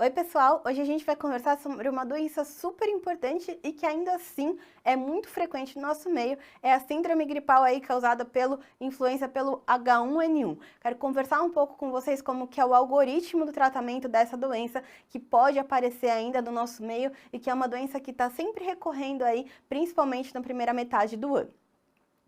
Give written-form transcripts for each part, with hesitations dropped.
Oi pessoal, hoje a gente vai conversar sobre uma doença super importante e que ainda assim é muito frequente no nosso meio, é a síndrome gripal aí causada pelo influenza pelo H1N1. Quero conversar um pouco com vocês como que é o algoritmo do tratamento dessa doença que pode aparecer ainda no nosso meio e que é uma doença que está sempre recorrendo aí, principalmente na primeira metade do ano.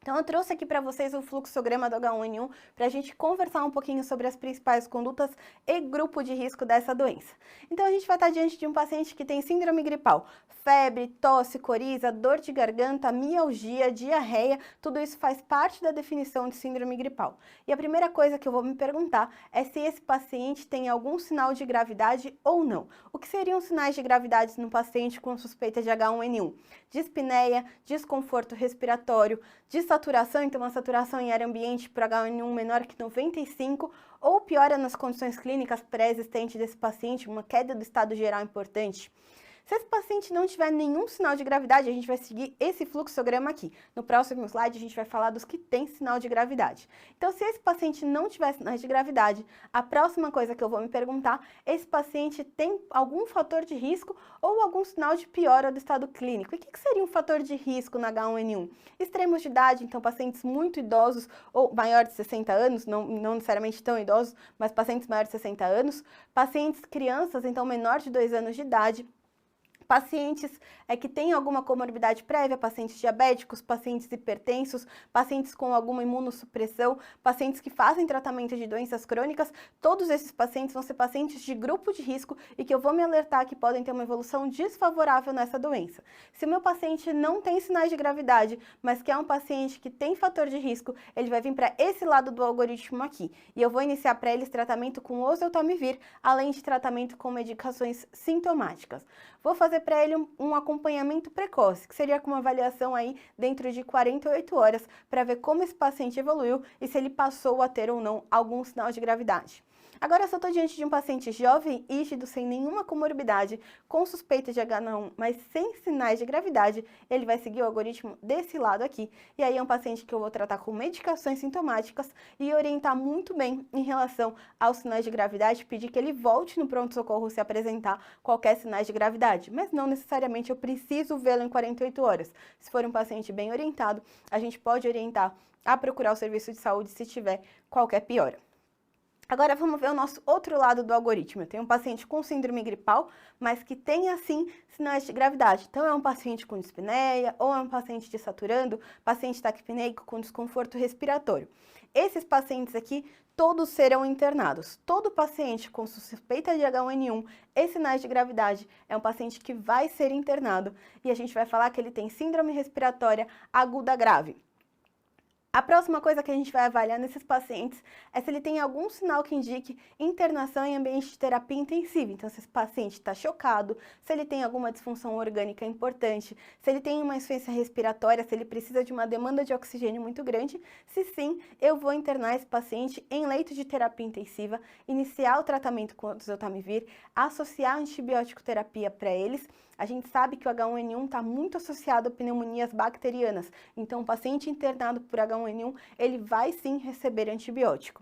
Então eu trouxe aqui para vocês o fluxograma do H1N1 para a gente conversar um pouquinho sobre as principais condutas e grupo de risco dessa doença. Então a gente vai estar diante de um paciente que tem síndrome gripal, febre, tosse, coriza, dor de garganta, mialgia, diarreia, tudo isso faz parte da definição de síndrome gripal. E a primeira coisa que eu vou me perguntar é se esse paciente tem algum sinal de gravidade ou não. O que seriam os sinais de gravidade no paciente com suspeita de H1N1? Dispneia, desconforto respiratório, saturação, então uma saturação em ar ambiente por H1N1 menor que 95, ou piora nas condições clínicas pré-existentes desse paciente, uma queda do estado geral importante. Se esse paciente não tiver nenhum sinal de gravidade, a gente vai seguir esse fluxograma aqui. No próximo slide, a gente vai falar dos que têm sinal de gravidade. Então, se esse paciente não tiver sinais de gravidade, a próxima coisa que eu vou me perguntar, esse paciente tem algum fator de risco ou algum sinal de piora do estado clínico? E o que seria um fator de risco na H1N1? Extremos de idade, então pacientes muito idosos ou maiores de 60 anos, não necessariamente tão idosos, mas pacientes maiores de 60 anos, pacientes crianças, então menor de 2 anos de idade, pacientes que têm alguma comorbidade prévia, pacientes diabéticos, pacientes hipertensos, pacientes com alguma imunossupressão, pacientes que fazem tratamento de doenças crônicas, todos esses pacientes vão ser pacientes de grupo de risco e que eu vou me alertar que podem ter uma evolução desfavorável nessa doença. Se o meu paciente não tem sinais de gravidade, mas que é um paciente que tem fator de risco, ele vai vir para esse lado do algoritmo aqui. E eu vou iniciar para eles tratamento com oseltamivir, além de tratamento com medicações sintomáticas. Vou fazer para ele um acompanhamento precoce, que seria com uma avaliação aí dentro de 48 horas, para ver como esse paciente evoluiu e se ele passou a ter ou não algum sinal de gravidade. Agora, se eu estou diante de um paciente jovem, rígido, sem nenhuma comorbidade, com suspeita de H1, mas sem sinais de gravidade, ele vai seguir o algoritmo desse lado aqui. E aí é um paciente que eu vou tratar com medicações sintomáticas e orientar muito bem em relação aos sinais de gravidade, pedir que ele volte no pronto-socorro se apresentar qualquer sinais de gravidade, mas não necessariamente eu preciso vê-lo em 48 horas. Se for um paciente bem orientado, a gente pode orientar a procurar o serviço de saúde se tiver qualquer piora. Agora vamos ver o nosso outro lado do algoritmo. Eu tenho um paciente com síndrome gripal, mas que tem, assim, sinais de gravidade. Então, é um paciente com dispneia, ou é um paciente desaturando, paciente taquipneico com desconforto respiratório. Esses pacientes aqui, todos serão internados. Todo paciente com suspeita de H1N1 e sinais de gravidade é um paciente que vai ser internado. E a gente vai falar que ele tem síndrome respiratória aguda grave. A próxima coisa que a gente vai avaliar nesses pacientes é se ele tem algum sinal que indique internação em ambiente de terapia intensiva. Então, se esse paciente está chocado, se ele tem alguma disfunção orgânica importante, se ele tem uma insuficiência respiratória, se ele precisa de uma demanda de oxigênio muito grande, se sim, eu vou internar esse paciente em leito de terapia intensiva, iniciar o tratamento com oseltamivir, associar a antibiótico terapia para eles. A gente sabe que o H1N1 está muito associado a pneumonias bacterianas, então o paciente internado por H1N1, ele vai sim receber antibiótico.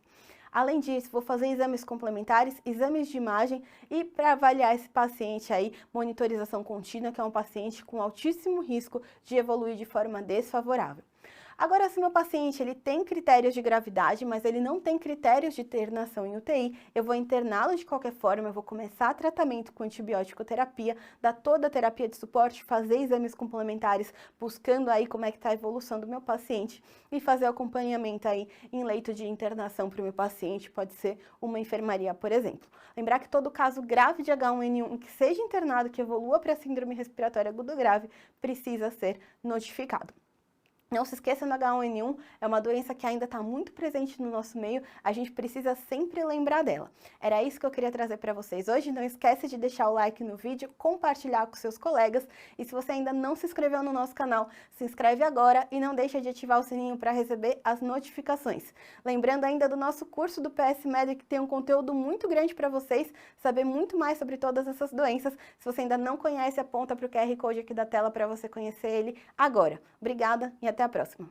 Além disso, vou fazer exames complementares, exames de imagem e para avaliar esse paciente aí, monitorização contínua, que é um paciente com altíssimo risco de evoluir de forma desfavorável. Agora, se meu paciente ele tem critérios de gravidade, mas ele não tem critérios de internação em UTI, eu vou interná-lo de qualquer forma, eu vou começar tratamento com antibiótico terapia, dar toda a terapia de suporte, fazer exames complementares, buscando aí como é que está a evolução do meu paciente e fazer o acompanhamento aí em leito de internação para o meu paciente, pode ser uma enfermaria, por exemplo. Lembrar que todo caso grave de H1N1 que seja internado, que evolua para síndrome respiratória aguda grave, precisa ser notificado. Não se esqueça, no H1N1 é uma doença que ainda está muito presente no nosso meio, a gente precisa sempre lembrar dela. Era isso que eu queria trazer para vocês hoje, não esquece de deixar o like no vídeo, compartilhar com seus colegas e se você ainda não se inscreveu no nosso canal, se inscreve agora e não deixa de ativar o sininho para receber as notificações. Lembrando ainda do nosso curso do PS Med, que tem um conteúdo muito grande para vocês, saber muito mais sobre todas essas doenças. Se você ainda não conhece, aponta para o QR Code aqui da tela para você conhecer ele agora. Obrigada e até a próxima!